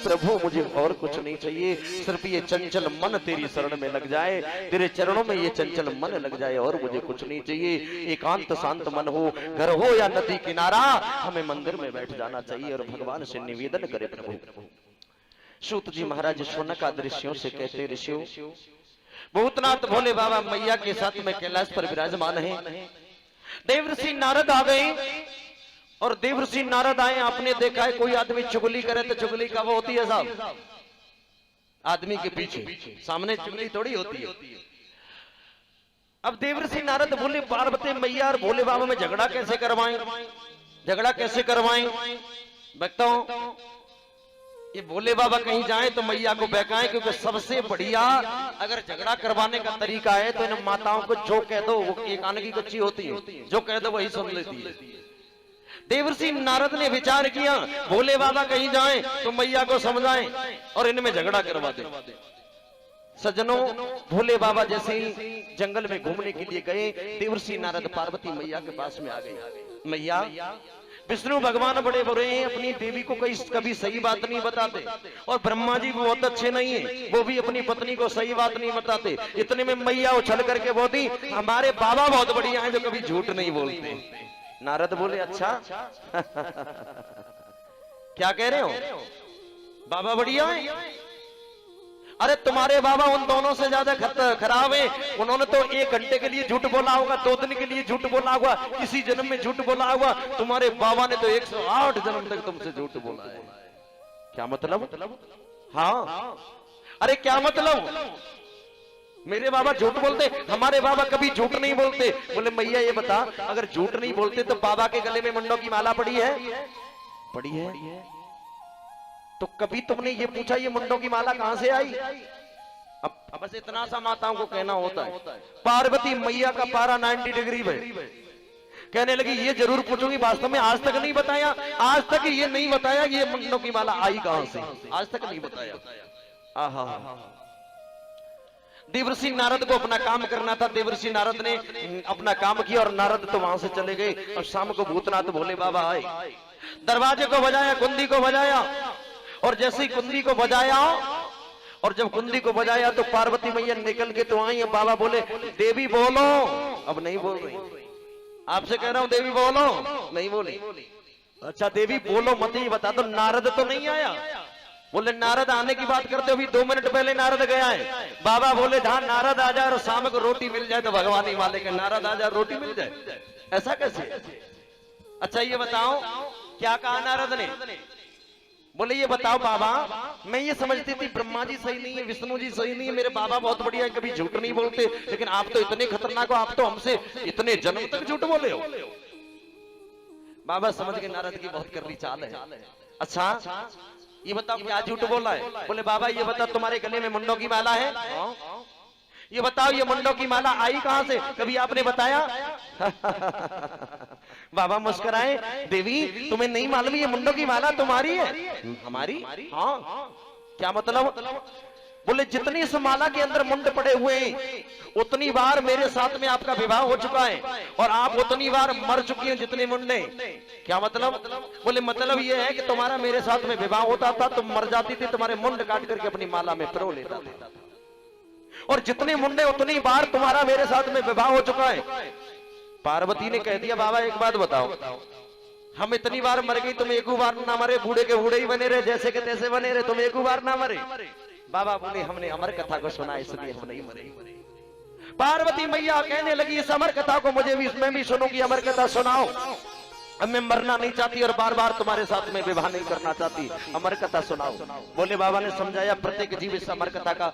प्रभु मुझे और कुछ नहीं चाहिए, सिर्फ ये चंचल मन तेरी शरण में लग जाए, तेरे चरणों में ये चंचल मन लग जाए, और मुझे कुछ नहीं चाहिए। एकांत शांत मन हो, घर हो या नदी किनारा, हमें मंदिर में बैठ जाना चाहिए और भगवान से निवेदन करे प्रभु। सूत जी महाराज शौनक दृश्यों से कहते, ऋषियों भूतनाथ भोले बाबा मैया के साथ में कैलाश पर विराजमान है। देवर्षि नारद आ गए, और देवर्षि नारद आए, आपने देखा है कोई आदमी चुगली करे तो चुगली का वो होती है साहब, आदमी के पीछे, सामने चुगली थोड़ी होती है। अब देवर्षि नारद बोले पार्वती मैया और भोले बाबा में झगड़ा कैसे करवाएं, झगड़ा कैसे करवाएं। भक्तों ये भोले बाबा कहीं जाएं तो मैया को बहकाएं, क्योंकि सबसे बढ़िया अगर झगड़ा करवाने का तरीका है तो इन माताओं को जो कह दो वो एक आने की कच्ची होती है, जो कह दो वही सुन लेती है। देवर्षि नारद ने विचार किया भोले बाबा कहीं जाएं तो मैया को समझाएं और इनमें झगड़ा करवा दे। सज्जनों भोले बाबा जैसे ही जंगल में घूमने के लिए गए, देवर्षि नारद पार्वती मैया के पास में आ गए। मैया विष्णु भगवान बड़े बुरे हैं, अपनी देवी को कभी सही बात नहीं बताते, और ब्रह्मा जी बहुत अच्छे नहीं है, वो भी अपनी पत्नी को सही बात नहीं बताते। इतने में मैया उछल करके बोली हमारे बाबा बहुत बढ़िया हैं जो कभी झूठ नहीं बोलते। नारद बोले अच्छा क्या कह रहे हो, बाबा बढ़िया है? अरे तुम्हारे बाबा उन दोनों से ज्यादा खराब है, उन्होंने तो 1 घंटे के लिए झूठ बोला होगा, 2 दिन के लिए झूठ बोला होगा, किसी जन्म में झूठ बोला होगा। तुम्हारे बाबा ने तो 108 जन्म तक तुमसे झूठ बोला है। क्या मतलब? हाँ अरे क्या मतलब, मेरे बाबा झूठ बोलते, हमारे बाबा कभी झूठ नहीं बोलते। बोले मैया ये बता अगर झूठ नहीं बोलते तो बाबा के गले में मुंडों की माला पड़ी है? पड़ी है। तो कभी तुमने ये पूछा ये मुंडों की माला कहां से आई? अब बस इतना सा माताओं को कहना होता है। पार्वती मैया का पारा 90 डिग्री पे कहने लगी ये जरूर पूछूंगी, वास्तव में आज तक नहीं बताया, आज तक ये नहीं बताया ये मुंडों की माला आई कहां से, आज तक नहीं बताया। आहा देवर्षि नारद को अपना काम करना था, देवर्षि नारद ने अपना काम किया और नारद तो वहां से चले गए। और शाम को भूतनाथ भोले बाबा आए, दरवाजे को बजाया, कुंडी को बजाया, और जैसे ही कुंडी को बजाया और जब कुंडी को बजाया तो पार्वती मैया निकल के तो आई। बाबा बोले देवी बोलो, अब नहीं बोल रही, आपसे कह रहा हूं देवी बोलो, नहीं बोली। अच्छा देवी बोलो मत ही बता दो, नारद तो नहीं आया? बोले नारद आने की बात करते हो, अभी 2 मिनट पहले नारद गया है। बाबा बोले जहां नारद आ जाए और शाम को रोटी मिल जाए तो भगवान ही मालिक है, नारद आ जाए रोटी मिल जाए, ऐसा कैसे? अच्छा ये बताओ क्या कहा नारद ने? बोले ये बताओ बाबा, मैं ये समझती थी ब्रह्मा जी सही नहीं है, विष्णु जी सही नहीं है, मेरे बाबा बहुत बढ़िया है, कभी झूठ नहीं बोलते, लेकिन आप तो इतने खतरनाक हो, आप तो हमसे इतने जन्म तक झूठ बोले हो। बाबा समझ के नारद की बहुत करनी चाल है। अच्छा ये बताओ क्या झूठ बोला है? बोले बाबा ये बता तुम्हारे गले में मुंडों की माला है? ये बताओ ये मुंडों की माला आई कहां से, कभी आपने बताया? बाबा मुस्कुराए, देवी तुम्हें नहीं मालूम ये मुंडों की माला तुम्हारी है? हमारी? हाँ। क्या मतलब? बोले जितनी इस माला के अंदर मुंड पड़े हुए हैं उतनी बार मेरे साथ में आपका विवाह हो चुका है, और आप उतनी बार मर चुकी हैं जितने मुंडे। क्या मतलब? बोले मतलब ये है कि तुम्हारा मेरे साथ में विवाह होता था, तुम मर जाती थी, तुम्हारे मुंड काट करके अपनी माला में पिरो लेता था, और जितने मुंडे उतनी बार तुम्हारा मेरे साथ में विवाह हो चुका है। पार्वती ने कह दिया बाबा एक बात बताओ, हम इतनी बार मर गई, तुम एक बार ना मरे, बूढ़े के बूढ़े ही बने रहे, जैसे के तैसे बने रहे, तुम एक बार ना मरे। बाबा बोले हमने अमर कथा को सुना इसलिए हम नहीं मरे। पार्वती मैया कहने लगी इस अमर कथा को मुझे भी, मैं भी सुनूंगी, अमर कथा सुनाओ। अब मैं मरना नहीं चाहती और बार बार तुम्हारे साथ में विवाह नहीं करना चाहती, अमर कथा सुनाओ। बोले बाबा ने समझाया प्रत्येक जीव इस अमर कथा का,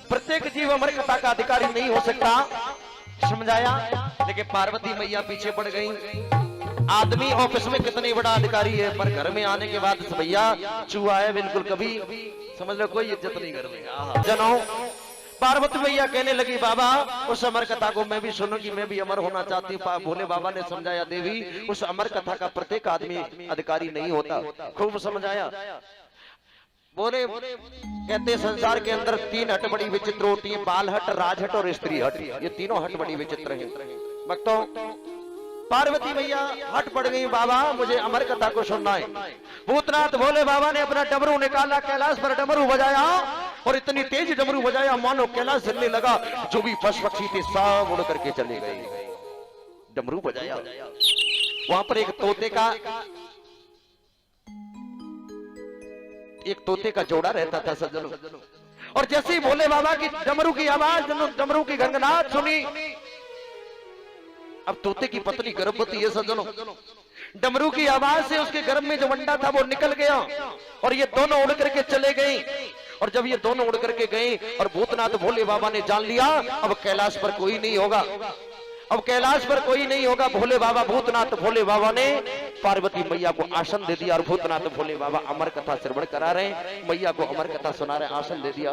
प्रत्येक जीव अमर कथा का अधिकारी नहीं हो सकता, समझाया। लेकिन पार्वती मैया पीछे पड़ गई। आदमी ऑफिस में कितनी बड़ा अधिकारी है, पर घर में आने के बाद भैया चूहा है बिल्कुल, कभी समझ लो कोई इज्जत नहीं घर में। जनों पार्वती मैया कहने लगी बाबा उस अमर कथा को मैं भी सुनूंगी, मैं भी अमर होना चाहती हूँ। भोले बाबा ने समझाया देवी उस अमर कथा का प्रत्येक आदमी अधिकारी नहीं होता, खूब समझाया। बोले कहते संसार के अंदर 3 हट बड़ी विचित्र होती है, बाल हट, राज हट और स्त्री हट, ये तीनों हट बड़ी विचित्र है। भक्तों पार्वती मैया हट पड़ गई, बाबा मुझे अमर कथा को सुनना है। भूतनाथ भोले बाबा ने अपना डमरू निकाला, कैलाश पर डमरू बजाया और इतनी तेज डमरू बजाया मानो कैलाश हिलने लगा। जो भी पशु पक्षी थे सब उड़ करके चले गए। डमरू बजाया, वहां पर एक तोते का जोड़ा रहता था सज्जनों। और जैसे ही भोले बाबा की डमरू की आवाज, डमरू की घंघनाहट सुनी, अब तोते की पत्नी गर्भवती है सज्जनों। डमरू की आवाज से उसके गर्भ में जो अंडा था वो निकल गया और ये दोनों उड़ करके चले गए। और जब ये दोनों उड़ करके गए और भूतनाथ भोले बाबा ने जान लिया अब कैलाश पर कोई नहीं होगा, अब कैलाश पर कोई नहीं होगा। भोले बाबा, भूतनाथ भोले बाबा ने पार्वती मैया को आसन दे दिया और भूतनाथ भोले बाबा अमर कथा श्रवण करा रहे हैं, मैया को अमर कथा सुना रहे, आसन दे दिया।